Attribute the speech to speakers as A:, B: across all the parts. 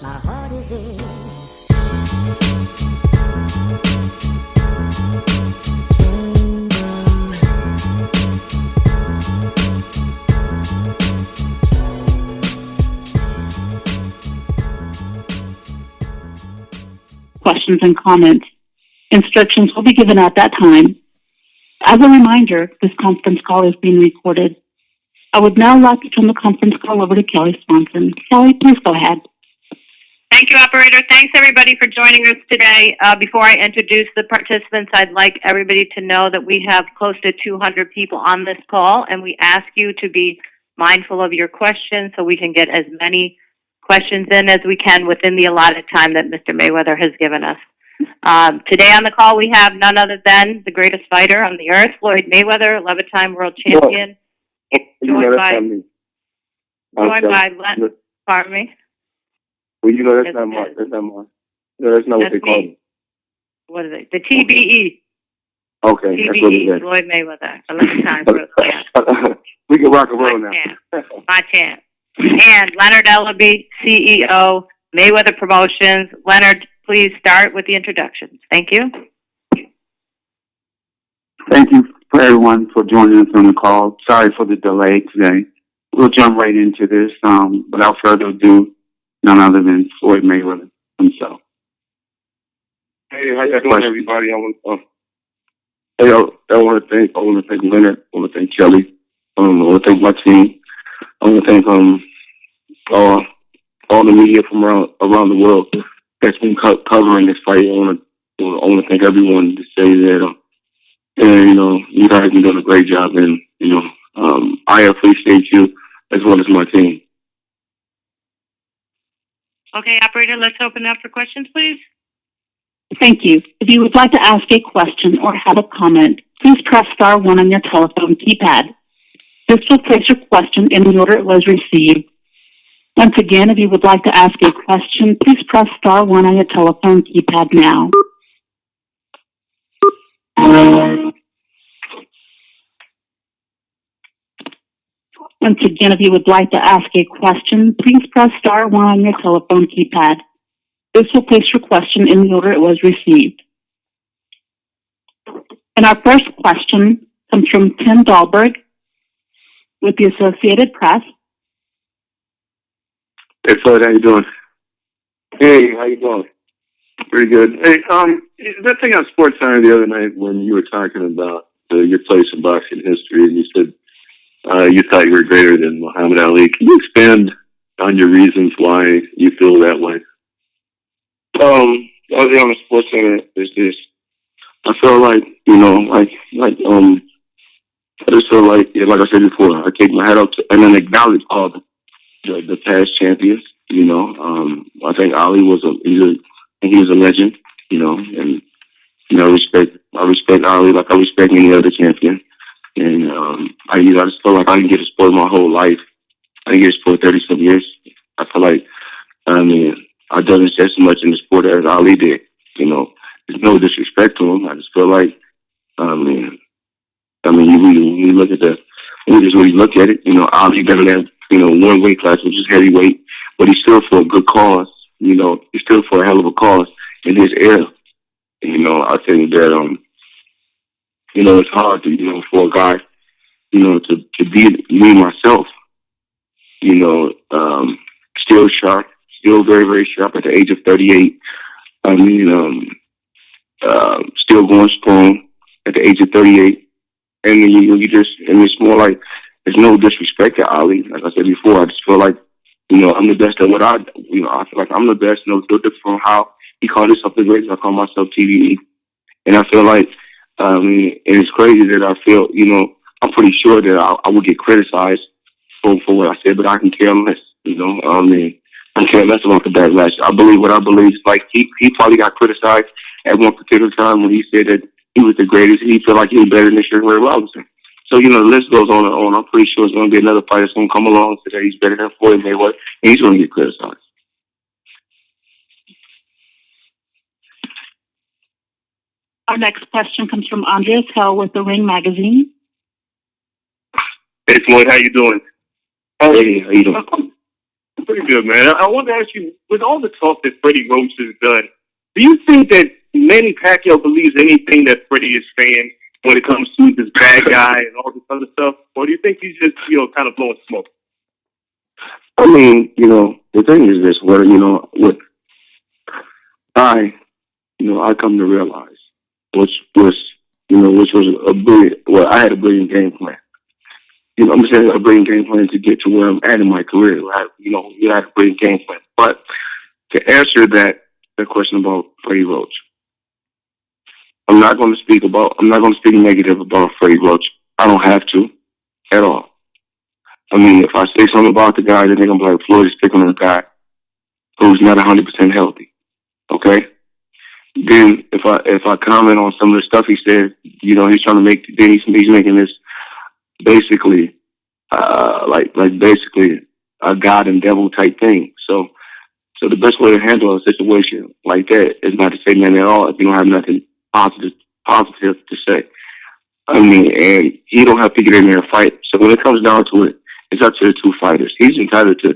A: My heart is in.
B: Questions and comments. Instructions will be given at that time. As a reminder, this conference call is being recorded. I would now like to turn the conference call over to Kelly Swanson. Kelly, please go ahead.
C: Thank you, operator. Thanks, everybody, for joining us today. Before I introduce the participants, I'd like everybody to know that we have close to 200 people on this call, and we ask you to be mindful of your questions so we can get as many questions in as we can within the allotted time that Mr. Mayweather has given us. Today on the call, we have none other than the greatest fighter on the earth, Floyd Mayweather, 11-time world champion, joined by pardon me?
D: Well, you know, that's not my. No, that's not what they call me.
C: What is it? The TBE.
D: Okay,
C: TBE,
D: that's what it is.
C: Floyd Mayweather, 11-time world champ.
D: We can rock and roll now.
C: My champ. And Leonard Ellaby, CEO, Mayweather Promotions. Leonard, please start with the introductions. Thank you.
E: Thank you for everyone for joining us on the call. Sorry for the delay today. We'll jump right into this. Without further ado, none other than Floyd Mayweather himself.
D: Hey, how you doing, everybody? I want to thank Leonard. I want to thank Kelly. I want to thank my team. I want to thank all the media from around the world that's been covering this fight. I want to thank everyone to say that you guys have been doing a great job, and I appreciate you as well as my team.
C: Okay, operator, let's open up for questions, please.
B: Thank you. If you would like to ask a question or have a comment, please press star 1 on your telephone keypad. This will place your question in the order it was received. Once again, if you would like to ask a question, please press star 1 on your telephone keypad now. Once again, if you would like to ask a question, please press star 1 on your telephone keypad. This will place your question in the order it was received. And our first question comes from Tim Dahlberg with the Associated Press.
D: Hey, Floyd, how you doing? Hey, how you doing? Pretty good. Hey, that thing on SportsCenter the other night when you were talking about your place in boxing history, and you said you thought you were greater than Muhammad Ali. Can you expand on your reasons why you feel that way? On the SportsCenter, there's this. I feel like I just feel like I said before, I take my hat up to, and then acknowledge all the past champions. I think Ali was a legend. And I respect Ali like I respect any other champion. And I just feel like I didn't get to sport my whole life. I didn't get to sport 30-some years. I feel like I've done just as much in the sport as Ali did. There's no disrespect to him. I just feel like you look at when you just really look at it, Ali better than one weight class, which is heavyweight, but he's still for a good cause. He's still for a hell of a cause in his era. I think that it's hard to for a guy to be me myself. Still sharp, still very, very sharp at the age of 38. Still going strong at the age of 38. And it's more like there's no disrespect to Ali. Like I said before, I just feel like, I'm the best at what I feel like I'm the best. No different from how he called himself the greatest. I call myself TBE. And I feel like, and it's crazy that I feel, I'm pretty sure that I would get criticized for what I said, but I can care less, I care less about the backlash. I believe what I believe. Like, he probably got criticized at one particular time when he said that he was the greatest. He felt like he was better than Sugar Ray Robinson. So, the list goes on and on. I'm pretty sure it's going to be another fighter that's going to come along today. He's better than Floyd Mayweather, and he's going to get criticized.
B: Our next question comes from Andreas Hell with The Ring Magazine.
D: Hey, Floyd, how you doing?
E: Hey, how you doing?
A: Pretty good, man. I want to ask you, with all the talk that Freddie Roach has done, do you think that Manny Pacquiao believes anything that Freddie is saying when it comes to this bad guy and all this other stuff? Or do you think he's just, kind of blowing smoke?
D: I mean, the thing is this, what I come to realize, which was a brilliant, I had a brilliant game plan. I'm saying a brilliant game plan to get to where I'm at in my career. I had a brilliant game plan. But to answer that question about Freddie Roach, I'm not going to speak negative about Freddie Roach. I don't have to at all. I mean, if I say something about the guy, then they're going to be like, Floyd is picking on a guy who's not 100% healthy. Okay? Then if I comment on some of the stuff he said, he's trying to make, then he's making this basically, basically a God and devil type thing. So the best way to handle a situation like that is not to say nothing at all if you don't have nothing positive to say. I mean, and he don't have to get in there and fight. So when it comes down to it, it's up to the two fighters. He's entitled to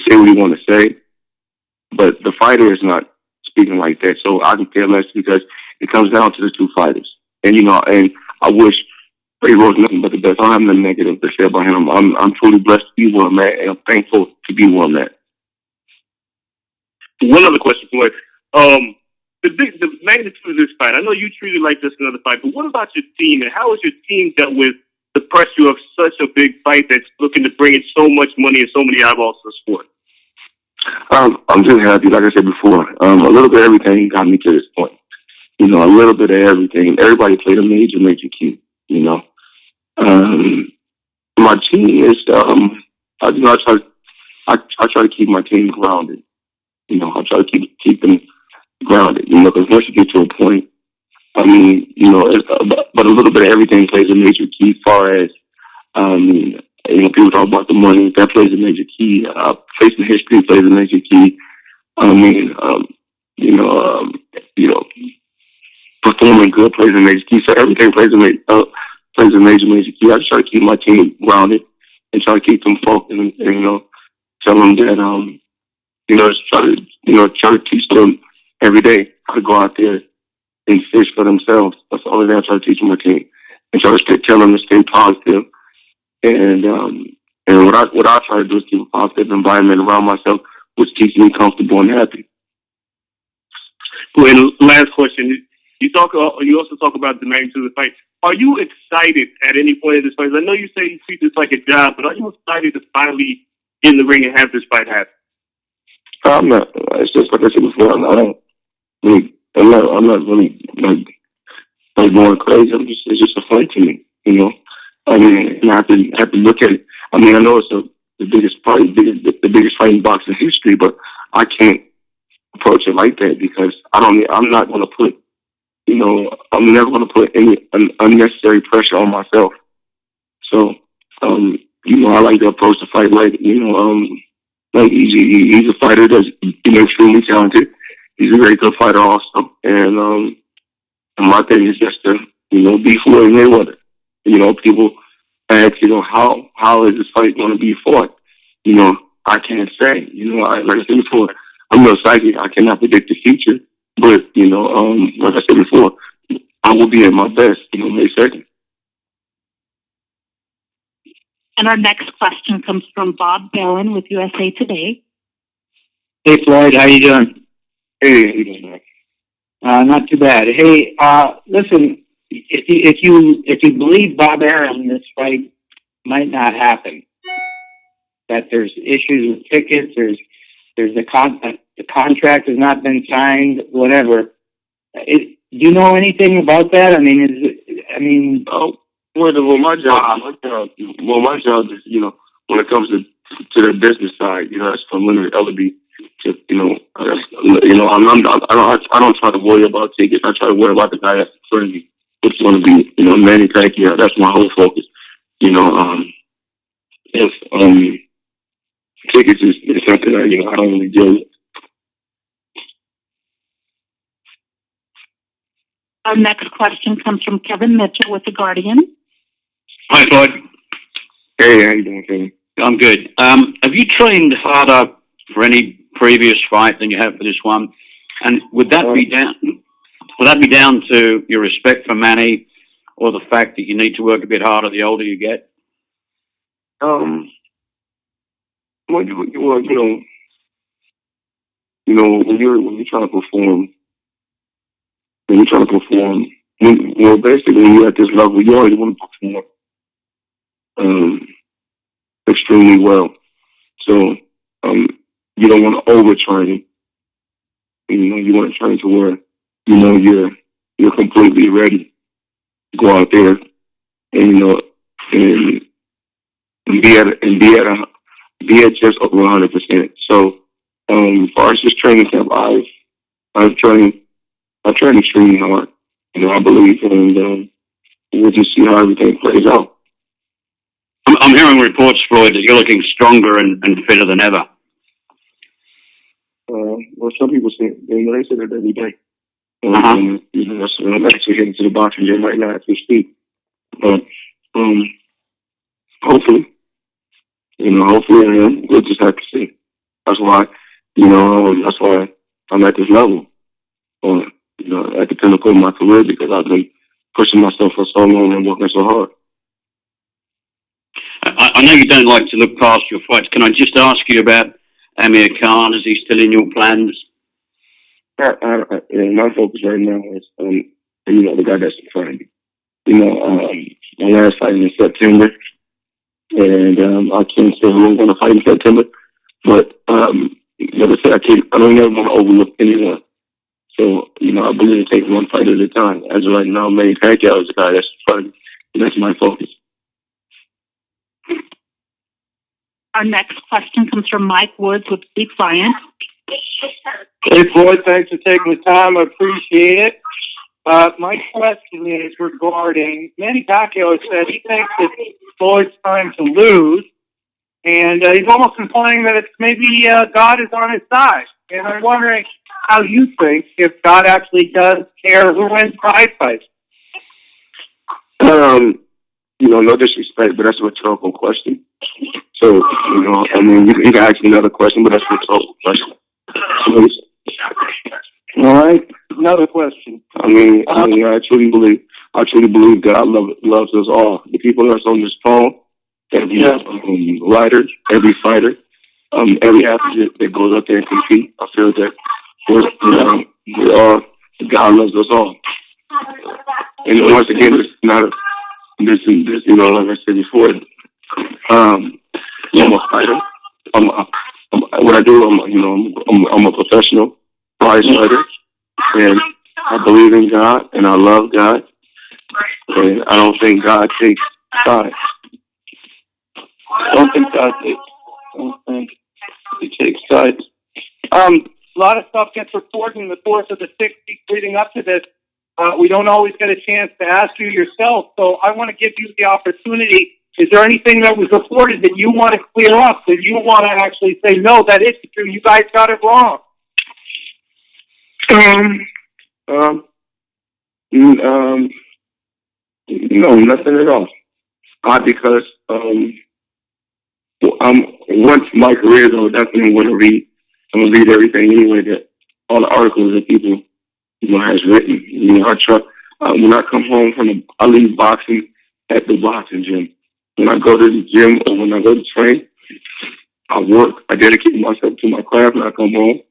D: say what he want to say, but the fighter is not speaking like that. So I can care less because it comes down to the two fighters. And and I wish Freddie Roach nothing but the best. I don't have nothing negative to say about him. I'm truly blessed to be where I'm at, and I'm thankful to be where I'm at.
A: One other question, Floyd. The magnitude of this fight. I know you treat it like just another fight, but what about your team, and how has your team dealt with the pressure of such a big fight that's looking to bring in so much money and so many eyeballs to the sport?
D: I'm just happy, like I said before. A little bit of everything got me to this point. A little bit of everything. Everybody played a major key. My team is. I try to keep my team grounded. I try to keep them grounded. Because once you get to a point, I mean, but a little bit of everything plays a major key. As far as people talk about the money, that plays a major key. Facing history plays a major key. I mean, performing good plays a major key. So everything plays a major key. I just try to keep my team grounded and try to keep them focused and tell them that just try to teach them every day how to go out there and fish for themselves. That's all that I try to teach my team, and try to tell them to stay positive. And what I try to do is keep a positive environment around myself, which keeps me comfortable and happy.
A: Well, and last question. You also talk about the magnitude of the fight. Are you excited at any point in this fight? I know you say you treat this like a job, but are you excited to finally get in the ring and have this fight happen?
D: I'm not. It's just like I said before. I'm not really going crazy. It's just a fight to me. I mean, and I have to look at it. I mean, I know it's the biggest fight in boxing history, but I can't approach it like that because I'm not going to put. I'm never going to put any unnecessary pressure on myself. So, I like to approach the fight like, he's a fighter that's, extremely talented. He's a very good fighter also. And my thing is just to, be Floyd Mayweather. People ask, how is this fight going to be fought? I can't say. Like I said before, I'm no psychic. I cannot predict the future. But, like I said before, I will be at my best, May 2nd.
B: And our next question comes from Bob Barron with USA Today.
F: Hey, Floyd, how you doing?
D: Hey, how you doing, man?
F: Not too bad. Hey, listen, if you believe Bob Arum, this fight might not happen. That there's issues with tickets, there's the contract has not been signed, whatever. Do you know anything about that? I mean,
D: my job is, when it comes to the business side, that's from Leonard Ellaby to, I don't try to worry about tickets. I try to worry about the guy that's in front of me. It's going to be, Manny Pacquiao. That's my whole focus. If tickets is something that, I don't really deal with.
B: Our next question comes from Kevin Mitchell with The Guardian.
G: Hi, Floyd.
D: Hey, how you doing, Kevin?
G: I'm good. Have you trained harder for any previous fight than you have for this one? And would that be down to your respect for Manny, or the fact that you need to work a bit harder the older you get?
D: Well, when you're trying to perform, basically when you're at this level, you always want to perform extremely well. So you don't want to overtrain. You want to train to where you're completely ready to go out there and be at just over 100%. So as far as just training camp, I've trained extremely hard. I believe, and we'll just see how everything plays out.
G: I'm hearing reports, Floyd, that you're looking stronger and fitter than ever.
D: Well, some people say they say that every day. I'm actually heading to the boxing gym right now as we speak. But hopefully, we'll just have to see. That's why, I'm at this level, at the pinnacle of my career, because I've been pushing myself for so long and working so hard.
G: I know you don't like to look past your fights. Can I just ask you about Amir Khan? Is he still in your plans?
D: My focus right now is, the guy that's in front of me. My last fight in September, and I can't say who I'm going to fight in September, but like I said, I don't ever want to overlook anyone. So, I believe it takes one fight at a time. As of right now, Manny Pacquiao is the guy that's in front of me, and that's my focus.
B: Our next question comes from Mike Woods with Deep Science.
H: Hey, Floyd, thanks for taking the time. I appreciate it. My question is regarding Manny Pacquiao said he thinks it's Floyd's time to lose, and he's almost implying that it's maybe God is on his side. And I'm wondering how you think, if God actually does care who wins prize fights.
D: No disrespect, but that's a rhetorical question. So, you can ask me another question, but that's a rhetorical question.
H: All right, another question.
D: I truly believe God loves us all. The people that's on this phone, every writer, every fighter, every athlete that goes up there and compete. I feel that God loves us all. And once again, it's not this, like I said before, I'm a fighter. What I do, I'm a professional prize fighter, and I believe in God, and I love God, and I don't think God takes sides. I don't think he takes sides.
H: A lot of stuff gets reported in the course of the 6 weeks leading up to this. We don't always get a chance to ask you yourself, so I want to give you the opportunity. Is there anything that was reported that you want to clear up, that you want to actually say, no, that is true, you guys got it wrong?
D: No, nothing at all. Because once my career is over, definitely I'm going to read everything anyway, that all the articles that people has written. I try when I come home I leave boxing at the boxing gym. When I go to the gym or when I go to train, I work. I dedicate myself to my craft when I come home,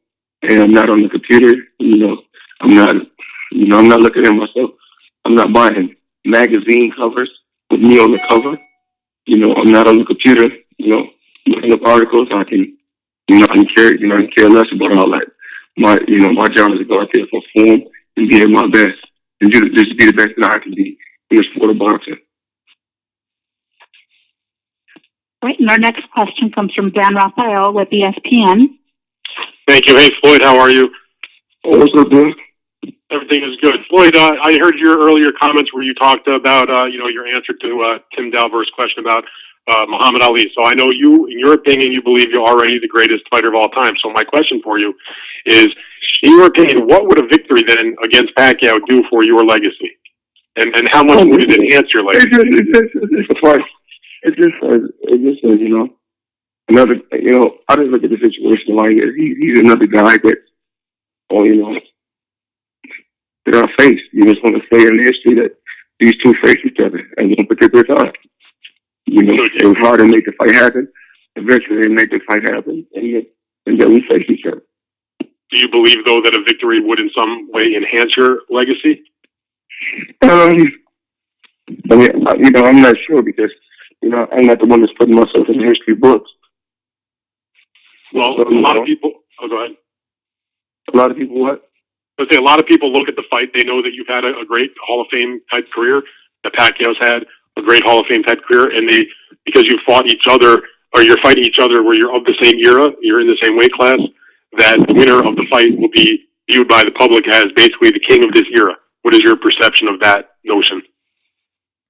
D: and I'm not on the computer. I'm not looking at myself. I'm not buying magazine covers with me on the cover. I'm not on the computer. Looking up articles. I can care less about all that. My job is to go out there, perform, and be at my best, and just be the best that I can be in the sport of boxing.
B: Right, and our next question comes from Dan Raphael with ESPN.
I: Thank you. Hey, Floyd, how are you?
D: What's up, Dan?
I: Everything is good. Floyd, I heard your earlier comments where you talked about, your answer to Tim Dalver's question about Muhammad Ali. So I know you, in your opinion, you believe you're already the greatest fighter of all time. So my question for you is, in your opinion, what would a victory then against Pacquiao do for your legacy? And how much would it enhance your legacy?
D: It just says, another, I just look at the situation like he's another guy that, that I faced. You just want to say in history that these two faced each other at one particular time. It was hard to make the fight happen. Eventually, they made the fight happen, and then we faced each other.
I: Do you believe, though, that a victory would in some way enhance your legacy?
D: I'm not sure because, I'm not the one that's putting myself in the history books.
I: Well,
D: so,
I: a lot of people... Oh, go ahead.
D: A lot of people what?
I: Let's say a lot of people look at the fight. They know that you've had a great Hall of Fame type career, that Pacquiao's had a great Hall of Fame type career, and because you fought each other, or you're fighting each other where you're of the same era, you're in the same weight class, that the winner of the fight will be viewed by the public as basically the king of this era. What is your perception of that notion?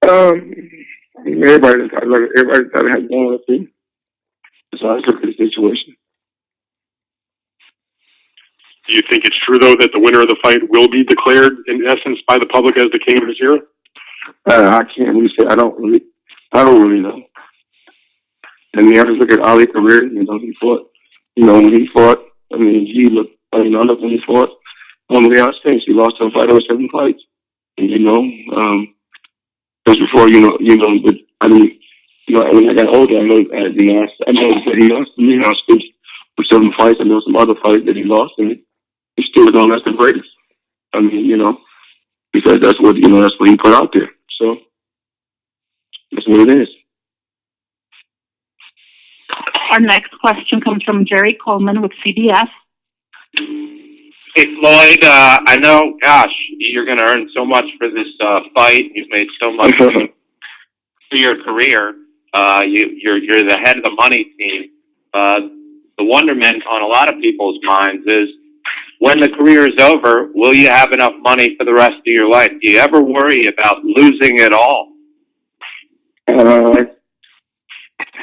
D: Everybody's got to have one thing. So I look at the situation.
I: Do you think it's true, though, that the winner of the fight will be declared, in essence, by the public as the king of this era?
D: I can't really say. I don't really know. I mean, I just look at Ali's career. He fought. When he fought, he looked. I look when he fought. I think he lost a fight over 7 fights. And, just before, but I mean, when I got older, I know that he lost. For 7 fights, I know some other fights that he lost, and he still don't. That's the greatest. Because that's what he put out there. So that's what it is.
B: Our next question comes from Jerry Coleman with CBS.
J: Hey, Floyd, I know, gosh, you're going to earn so much for this fight. You've made so much for your career. You're the head of the money team. The wonderment on a lot of people's minds is, when the career is over, will you have enough money for the rest of your life? Do you ever worry about losing it all?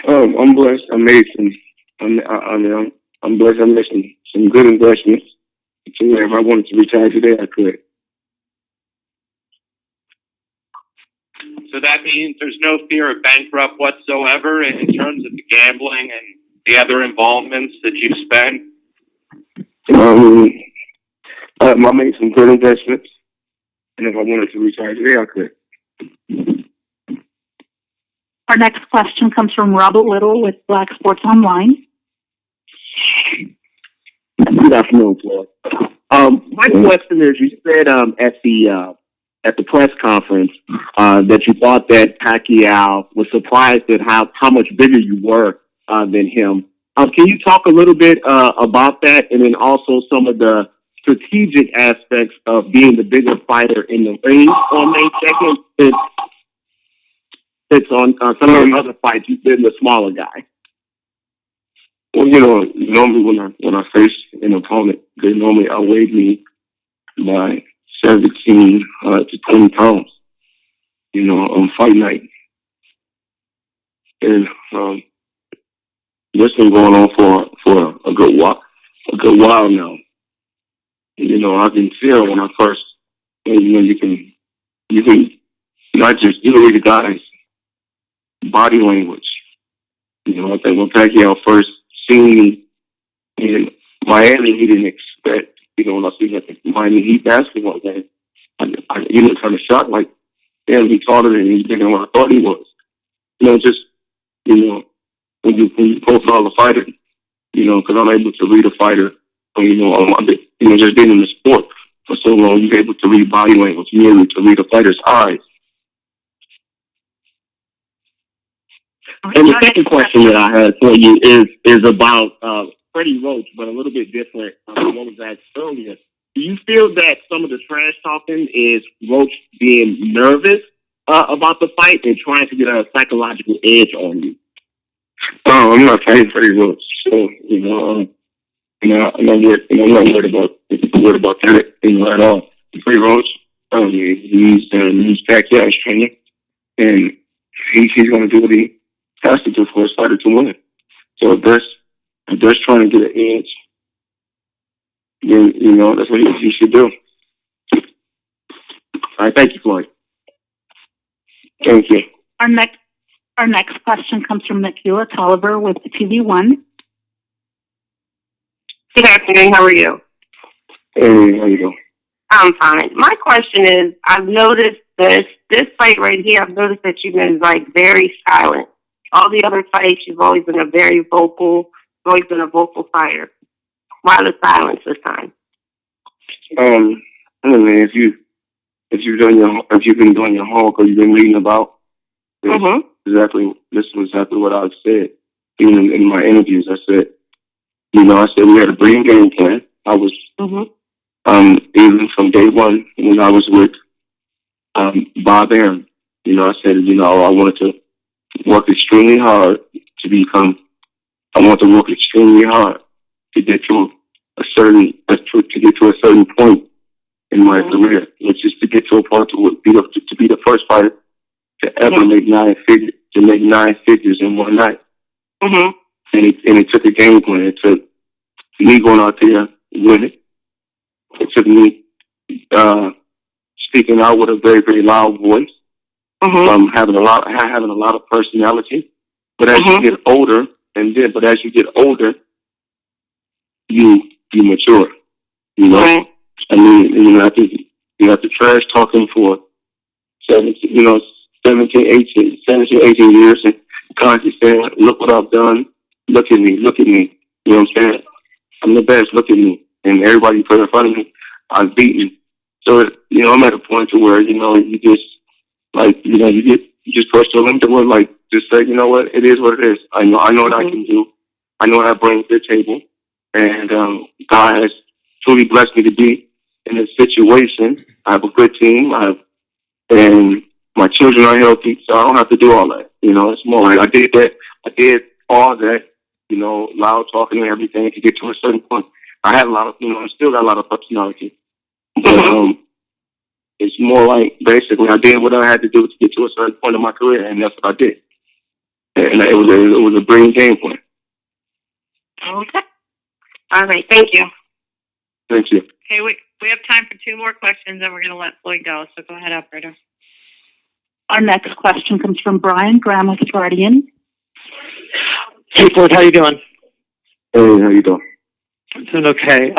D: I'm blessed. I made I'm blessed. I made some good investments. So if I wanted to retire today, I could.
J: So that means there's no fear of bankrupt whatsoever in terms of the gambling and the other involvements that you spend?
D: I made some good investments, and if I wanted to retire today, I could.
B: Our next question comes from Robert Little with Black Sports Online.
K: Good afternoon, Floyd. My question is, you said at the press conference that you thought that Pacquiao was surprised at how much bigger you were than him. Can you talk a little bit about that, and then also some of the strategic aspects of being the bigger fighter in the ring on May 2nd? It's on some of the other fights, you've been the smaller guy.
D: Well, normally when I face an opponent, they normally outweigh me by 17 to 20 pounds, on fight night. And this been going on for a good while now. I can tell when I first, you can not just read the guy's body language. I think when Pacquiao first seen me in Miami, he didn't expect, when I see him at the Miami Heat basketball game, I kind of shocked, like, damn, he taller than he's bigger than what I thought he was. When you profile a fighter, because I'm able to read a fighter, just being in the sport for so long, you're able to read body language, you're able to read a fighter's eyes.
K: And the second question that I had for you is about Freddie Roach, but a little bit different from what was asked earlier. Do you feel that some of the trash talking is Roach being nervous about the fight and trying to get a psychological edge on you?
D: I'm not fighting Freddie Roach, so I'm not worried about that at all. Freddie Roach, he's Pacquiao's trainer, and he's going to do what he has to do for his fighter to win. So if that's trying to get an edge, then that's what he should do.
K: All right, thank you, Floyd.
D: Thank you.
B: Our next question comes from Nikhila Tolliver with TV1.
L: Good afternoon. How are you?
D: Hey, how you doing?
L: I'm fine. My question is, I've noticed this fight right here, I've noticed that you've been, like, very silent. All the other fights, you've always been a vocal fighter. Why the silence this time?
D: I don't know, if you've been doing your homework or you've been reading about this, this is exactly what I've said. Even in my interviews, I said we had a brilliant game plan. I was, even from day one when I was with Bob Arum, I said, I wanted to work extremely hard to get to a certain point in my career, which is to get to a point to be the first fighter to ever make nine figures in one night. And it took a game plan. It took me going out there winning. It took me speaking out with a very, very loud voice, having a lot of personality. But as you get older, you mature. I mean, I think you have to trash talking for 17, 18 years and constantly saying, look what I've done. Look at me. You know what I'm saying? I'm the best. Look at me. And everybody put in front of me, I've beaten. So, I'm at a point to where, you just push the limit where, like, just say, you know what, it is what it is. I know what I can do. I know what I bring to the table. And God has truly blessed me to be in this situation. I have a good team. And my children are healthy, so I don't have to do all that. It's more like I did all that, loud talking and everything to get to a certain point. I had a lot of, I still got a lot of personality. But it's more like basically I did what I had to do to get to a certain point in my career, and that's what I did. And it was a brilliant game plan.
L: Okay. All right. Thank you.
D: Thank you.
C: Okay, we have time for two more questions, and we're going to let Floyd go. So go ahead, operator.
B: Our next question comes from Brian Graham with Guardian.
M: Hey, Floyd, how you doing?
D: Hey, how you doing?
M: Doing okay.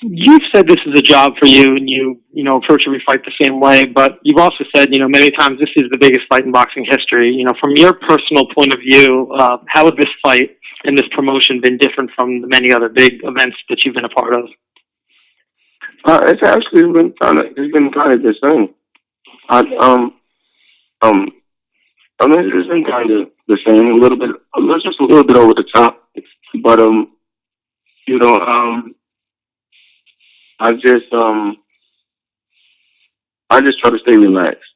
M: You've said this is a job for you, and you approach every fight the same way, but you've also said, many times this is the biggest fight in boxing history. From your personal point of view, how would this fight and this promotion been different from the many other big events that you've been a part of?
D: It's actually been kind of the same. It's been kind of the same, just a little bit over the top, but I just try to stay relaxed.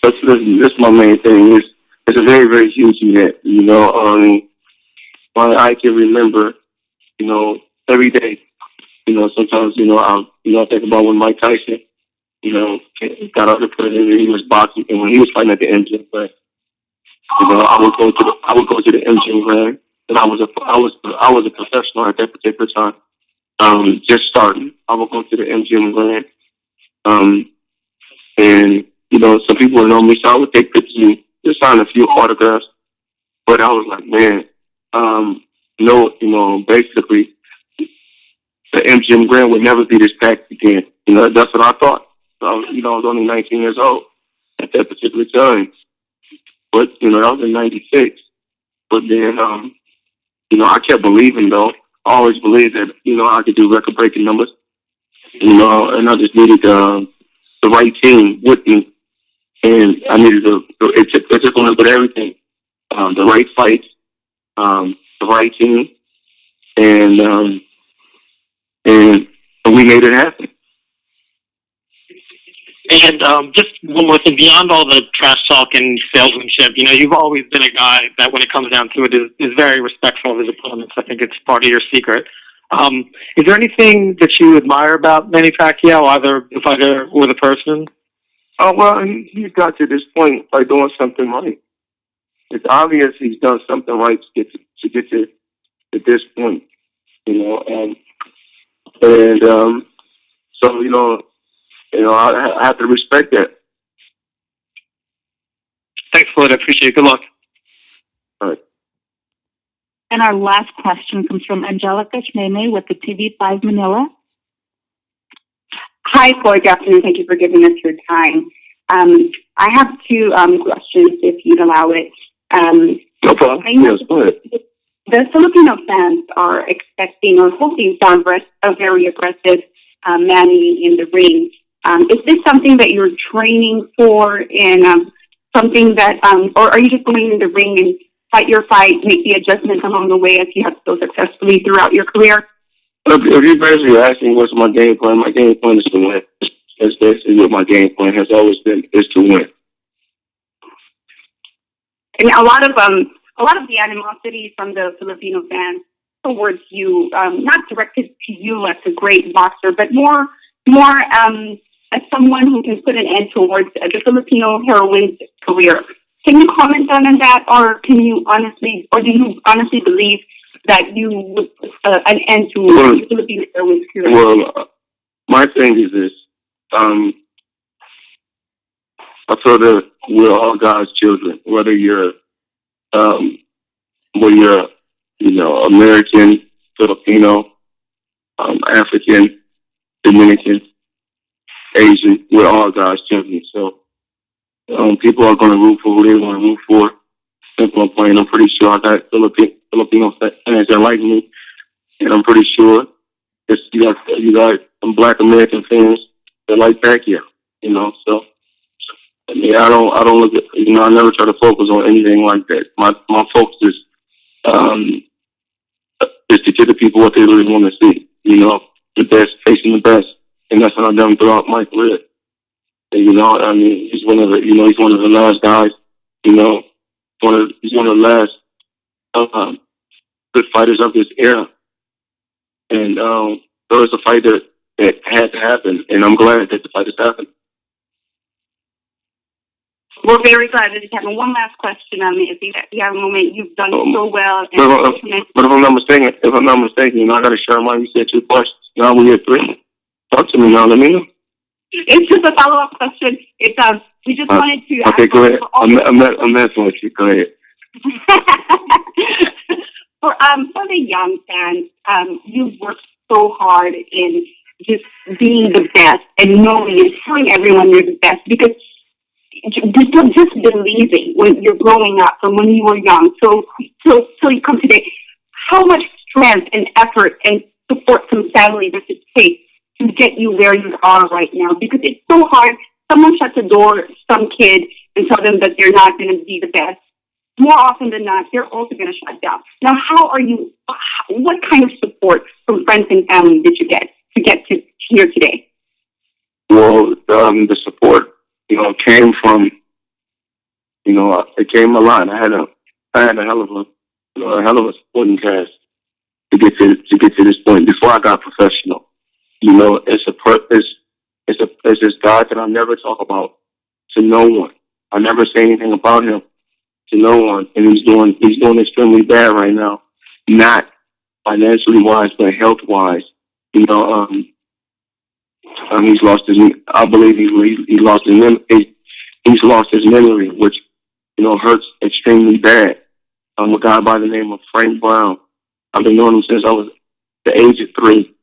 D: That's my main thing. It's a very, very huge event. I can remember, every day. Sometimes, I think about when Mike Tyson, got out the prison and he was boxing, and when he was fighting at the MGM Grand, I would go to the MGM Grand, and I was a professional at that particular time, just starting. I would go to the MGM Grand, and some people would know me, so I would take pictures and just sign a few autographs. But I was like, man, basically, the MGM Grand would never be this packed again. That's what I thought. So, I was only 19 years old at that particular time. But, that was in 96. But then, I kept believing, though. I always believed that, I could do record-breaking numbers. And I just needed the right team with me. And I needed it took a little bit of everything. The right fights, the right team, and we made it happen.
M: And just one more thing, beyond all the trash talk and salesmanship, you've always been a guy that, when it comes down to it, is very respectful of his opponents. I think it's part of your secret. Is there anything that you admire about Manny Pacquiao, either the fighter or the person?
D: Oh, well, he's got to this point by doing something right. It's obvious he's done something right to get to this point, and so I have to respect that.
M: Thanks, Floyd. I appreciate it. Good luck.
D: All right.
B: And our last question comes from Angelica Shmeme with the TV5 Manila.
N: Hi, Floyd. Good afternoon. Thank you for giving us your time. I have two questions, if you'd allow it.
D: No problem. Yes, go ahead.
N: The Filipino fans are expecting or hoping for a very aggressive Manny in the ring. Is this something that you're training for, and something that, or are you just going in the ring and fight your fight, make the adjustments along the way as you have so successfully throughout your career?
D: If you're basically asking what's my game plan is to win. That's basically what my game plan has always been, is to win.
N: And a lot of the animosity from the Filipino fans towards you, not directed to you as a great boxer, but more as someone who can put an end towards the Filipino heroine's career. Can you comment on that, or do you honestly believe that you would put an end to the Filipino heroine's career?
D: Well, my thing is this. I feel that we're all God's children, whether you're American, Filipino, African, Dominican, Asian. We're all God's children. So people are going to root for who they want to root for. Simple and plain. I'm pretty sure I got Filipino fans that like me, and I'm pretty sure you got some Black American fans that like Pacquiao. So. I don't look at, I never try to focus on anything like that. My focus is to get the people what they really want to see. The best facing the best, and that's what I've done throughout my career. And, he's one of the last guys. He's one of the last good fighters of this era. And so it's a fight that had to happen, and I'm glad that the fight has happened.
N: We're very glad that it's happened. One last question on me. If you have a moment, you've done so well.
D: But if I'm not mistaken, I got to share mine. You said 2 questions. Now we have 3. Talk to me now. Let me know.
N: It's just a follow-up question. It's we just wanted to.
D: Okay, go ahead. I'm messing with you. Go ahead.
N: For the young fans, you've worked so hard in just being the best and knowing and telling everyone you're the best, because just believing when you're growing up from when you were young till you come today, how much strength and effort and support from family does it take to get you where you are right now? Because it's so hard. Someone shuts the door, some kid, and tell them that they're not going to be the best. More often than not, they're also going to shut down. Now, what kind of support from friends and family did you get to here today?
D: Well, the support, came from, it came a lot. I had a hell of a supporting cast to get to this point. Before I got professional, it's this guy that I never talk about to no one. I never say anything about him to no one, and he's doing extremely bad right now. Not financially wise, but health wise. He's lost his. I believe he lost his. He's lost his memory, which hurts extremely bad. I'm a guy by the name of Frank Brown. I've been knowing him since I was the age of 3,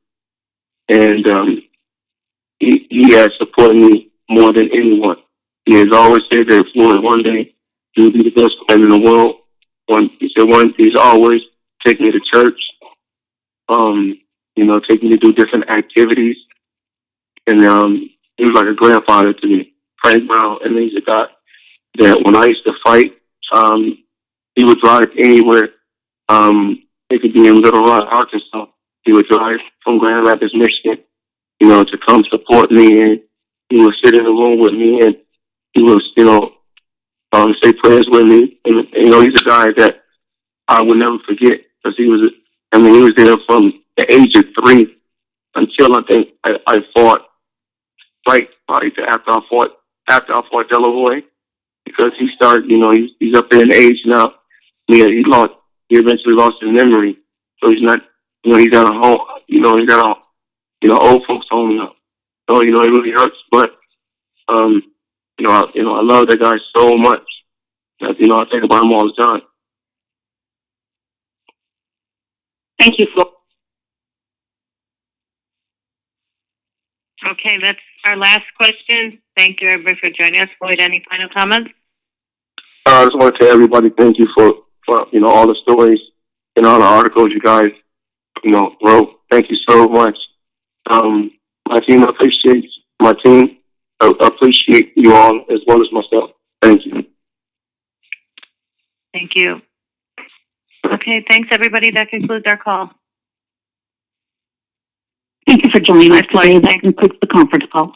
D: and he has supported me more than anyone. He has always said that Floyd, one day you'll be the best man in the world. He's always taken me to church, taking me to do different activities. And he was like a grandfather to me, Frank Brown. And he's a guy that when I used to fight, he would drive anywhere. It could be in Little Rock, Arkansas. He would drive from Grand Rapids, Michigan, to come support me. And he would sit in the room with me, and he would, say prayers with me. And, he's a guy that I would never forget, because he was there from the age of 3 until I think I fought. Right after I fought Delaware, because he started, he's up there in age now. Yeah, he eventually lost his memory, so he's not, he's got a home, he's got a, old folks home now. So it really hurts, but I love that guy so much, You know, I think about him all the time.
B: Thank you, Floyd.
C: Okay, that's our last question. Thank you, everybody, for joining us. Floyd, any final comments?
D: I just want to tell everybody thank you for you know, all the stories and all the articles you guys, you know, wrote. Thank you so much. My team appreciates my team. I appreciate you all as well as myself. Thank you.
C: Thank you. Okay, thanks, everybody. That concludes our call.
B: Thank you for joining us today. That concludes the conference call.